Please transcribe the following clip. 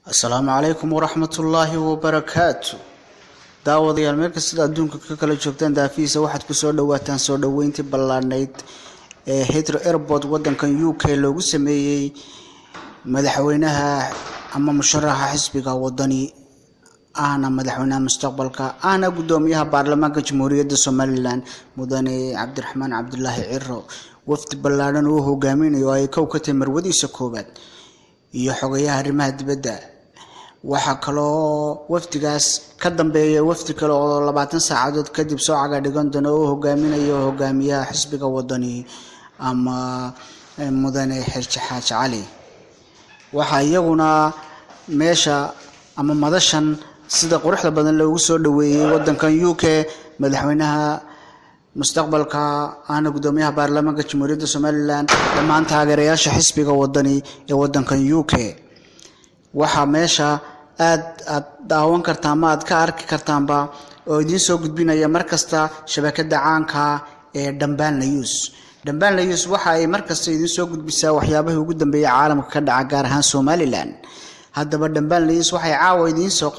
السلام عليكم ورحمة الله وبركاته. داوديال meel kasta adduunka ka kala joogtaan daafiisa waxaad ku soo dhawaataan soo dhaweyntii ballaanayd ee Heathrow Airport wadankan UK loogu sameeyay madaxweynaha ama musharaxa xisbiga wadani ahna madaxweynaha mustaqbalka ahna gudoomiyaha baarlamaanka jamhuuriyadda Somaliland mudane Cabdiraxmaan Cabdullaahi Ciro wafdi ballaaran oo hogaaminayo ay ka timirwadiisa koobaad iyo xogayaha arrimaha dibadda waxa kaloo wafdigaas ka dambeeyay wafdi kale oo 20 saacadood kadib soo caga dhigan doona oo hogaaminayo hogaamiyaha xisbiga wadani ama mudane Xirjaxaaj Cali waxa iyaguna meesha ama madashan sida quruxda badan loogu soo dhaweeyay wadankan UK madaxweynaha mustaqbalka ana gudoomiyaha baarlamaanka jamhuuriyadda Somaliland dhammaan taageerayaasha xisbiga wadani ee wadankan UK waxa meesha aad daawan kartaan ma aad ka arki kartaanba oo idin soo gudbinaya markasta shabakada caanka ee Dambaan News waxa ay markasta idin soo gudbisaa waxyaabaha ugu dambeeyay caalamka ka dhaca gaar ahaan Somaliland haddaba Dambaan News waxay caawa idin soo